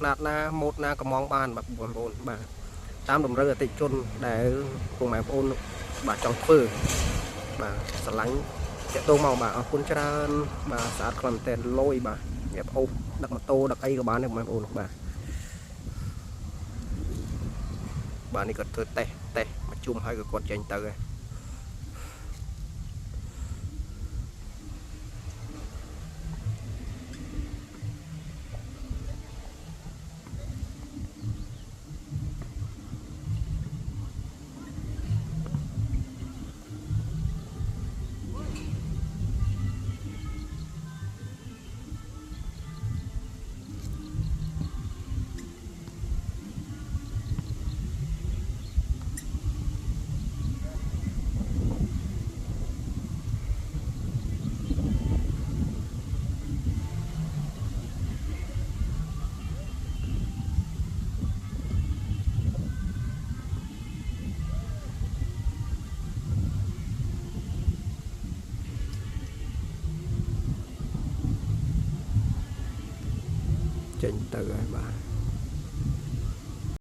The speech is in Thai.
ขนาดนาหมดนากระมองบานแบบบนบ่าตามดมเรือติดจนได้พวกแม่โอนบ่าจองเฟือบ่าสลังจะโตมาบ่าเอาคุณจราบ่าสาดคลำเตนลอยบ่าแบบโอ้ดักมาโตดักไอ้กับบ้านเนี่ยแม่โอนบ่าบ้านนี้ก็เธอเตะมาจุ่มให้กับกดใจเตยใจเตยบ่า